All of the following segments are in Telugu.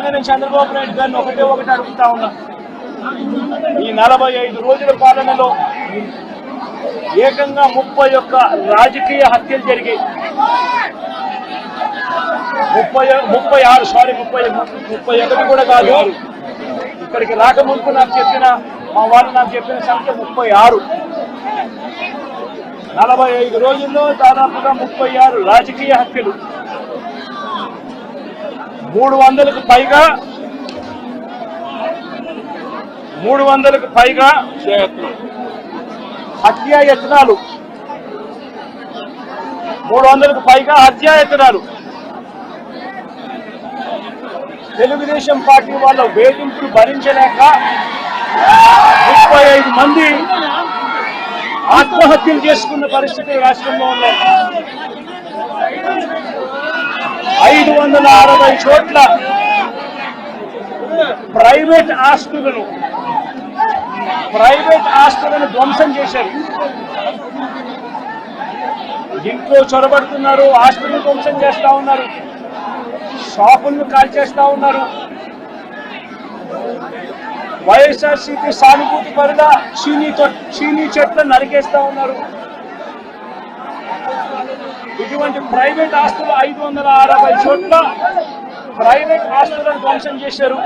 ముఖ్యంగా నేను చంద్రబాబు నాయుడు గారిని ఒకటి అడుగుతా ఉన్నా. ఈ 45 రోజుల పాలనలో ఏకంగా 31 రాజకీయ హత్యలు జరిగాయి. 31 కూడా కాదు. ఇక్కడికి రాకముందు నాకు చెప్పిన మా వాళ్ళు నాకు చెప్పిన సంఖ్య 36. 45 రోజుల్లో దాదాపుగా 36 రాజకీయ హత్యలు, 300కు పైగా హత్యాయత్నాలు, 300కు పైగా హత్యాయత్నాలు. తెలుగుదేశం పార్టీ వాళ్ళ వేధింపులు భరించలేక 35 మంది ఆత్మహత్యలు చేసుకున్న పరిస్థితి రాష్ట్రంలో ఉన్నాయి. 560 చోట్ల ప్రైవేట్ ఆస్తులను ధ్వంసం చేశారు. ఇంట్లో చొరబడుతున్నారు, ఆస్తులను ధ్వంసం చేస్తా ఉన్నారు, షాపులను కాల్చేస్తా ఉన్నారు. వైఎస్ఆర్సీపీ సానుభూతి పరుల చీనీ చెట్లను నరికేస్తా ఉన్నారు. ఇటువంటి ప్రైవేట్ ఆస్తులు 560 చోట్ల ప్రైవేట్ ఆస్తులను ధ్వంసం చేశారు.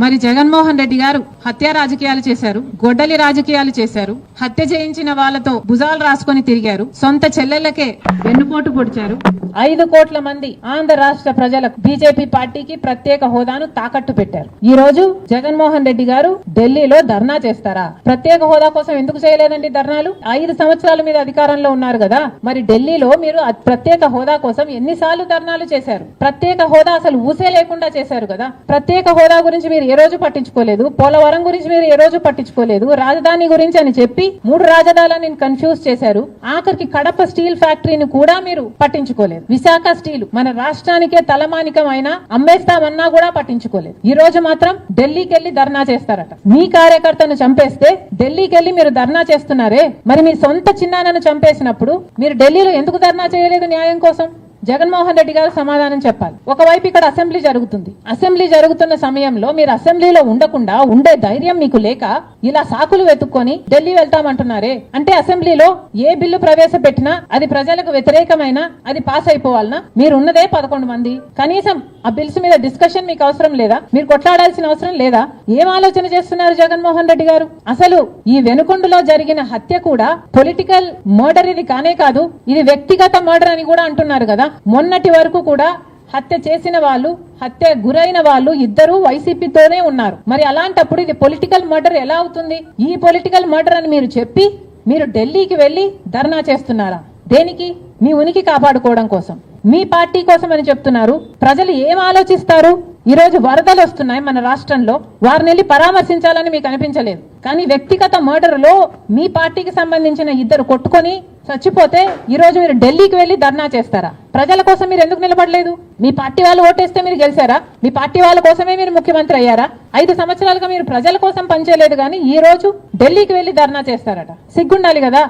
మరి జగన్మోహన్ రెడ్డి గారు హత్య రాజకీయాలు చేశారు, గొడ్డలి రాజకీయాలు చేశారు, హత్య చేయించిన వాళ్లతో భుజాలు రాసుకొని తిరిగారు, సొంత చెల్లెళ్లకే వెన్నుపోటు పొడిచారు. 5 కోట్ల మంది ఆంధ్ర రాష్ట్ర ప్రజలకు బీజేపీ పార్టీకి ప్రత్యేక హోదాను తాకట్టు పెట్టారు. ఈ రోజు జగన్మోహన్ రెడ్డి గారు ఢిల్లీలో ధర్నా చేస్తారా? ప్రత్యేక హోదా కోసం ఎందుకు చేయలేదండి ధర్నాలు? 5 సంవత్సరాల మీద అధికారంలో ఉన్నారు కదా, మరి ఢిల్లీలో మీరు ప్రత్యేక హోదా కోసం ఎన్నిసార్లు ధర్నాలు చేశారు? ప్రత్యేక హోదా అసలు ఊసే లేకుండా చేశారు కదా. ప్రత్యేక హోదా గురించి మీరు ఏ రోజు పట్టించుకోలేదు, పోలవరం గురించి మీరు ఏ రోజు పట్టించుకోలేదు, రాజధాని గురించి అని చెప్పి 3 రాజధానులను కన్ఫ్యూజ్ చేశారు. ఆఖరికి కడప స్టీల్ ఫ్యాక్టరీని కూడా మీరు పట్టించుకోలేదు. విశాఖ స్టీల్ మన రాష్ట్రానికే తలమానికం అయినా అమ్మేస్తామన్నా కూడా పట్టించుకోలేదు. ఈ రోజు మాత్రం ఢిల్లీకి వెళ్లి ధర్నా చేస్తారట. మీ కార్యకర్తను చంపేస్తే ఢిల్లీకి వెళ్లి మీరు ధర్నా చేస్తున్నారే, మరి మీ సొంత చిన్నాన్నను చంపేసినప్పుడు మీరు ఢిల్లీలో ఎందుకు ధర్నా చేయలేదు న్యాయం కోసం? జగన్మోహన్ రెడ్డి గారు సమాధానం చెప్పాలి. ఒకవైపు ఇక్కడ అసెంబ్లీ జరుగుతుంది, అసెంబ్లీ జరుగుతున్న సమయంలో మీరు అసెంబ్లీలో ఉండకుండా ఉండే ధైర్యం మీకు లేక ఇలా సాకులు వెతుక్కొని ఢిల్లీ వెళ్తామంటున్నారే, అంటే అసెంబ్లీలో ఏ బిల్లు ప్రవేశపెట్టినా అది ప్రజలకు వ్యతిరేకమైన అది పాస్ అయిపోవాలనా? మీరు ఉన్నదే 11 మంది, కనీసం ఆ బిల్స్ మీద డిస్కషన్ మీకు అవసరం లేదా? మీరు కొట్లాడాల్సిన అవసరం లేదా? ఏం ఆలోచన చేస్తున్నారు జగన్మోహన్ రెడ్డి గారు? అసలు ఈ వెనుకొండలో జరిగిన హత్య కూడా పొలిటికల్ మర్డర్ ఇది కానే కాదు, ఇది వ్యక్తిగత మర్డర్ అని కూడా అంటున్నారు కదా. మొన్నటి వరకు కూడా హత్య చేసిన వాళ్ళు, హత్య గురైన వాళ్ళు ఇద్దరు వైసీపీతోనే ఉన్నారు. మరి అలాంటప్పుడు ఇది పొలిటికల్ మర్డర్ ఎలా అవుతుంది? ఈ పొలిటికల్ మర్డర్ అని మీరు చెప్పి మీరు ఢిల్లీకి వెళ్లి ధర్నా చేస్తున్నారా? దేనికి? మీ ఉనికి కాపాడుకోవడం కోసం, మీ పార్టీ కోసం అని చెప్తున్నారు. ప్రజలు ఏం ఆలోచిస్తారు? ఈ రోజు వరదలు వస్తున్నాయి మన రాష్ట్రంలో, వారిని వెళ్ళి పరామర్శించాలని మీకు అనిపించలేదు. కానీ వ్యక్తిగత మర్డర్ లో మీ పార్టీకి సంబంధించిన ఇద్దరు కొట్టుకొని చచ్చిపోతే ఈ రోజు మీరు ఢిల్లీకి వెళ్లి ధర్నా చేస్తారా? ప్రజల కోసం మీరు ఎందుకు నిలబడలేదు? మీ పార్టీ వాళ్ళు ఓటేస్తే మీరు గెలిచారా? మీ పార్టీ వాళ్ళ కోసమే మీరు ముఖ్యమంత్రి అయ్యారా? 5 సంవత్సరాలుగా మీరు ప్రజల కోసం పనిచేయలేదు, కానీ ఈ రోజు ఢిల్లీకి వెళ్లి ధర్నా చేస్తారట. సిగ్గుండాలి కదా.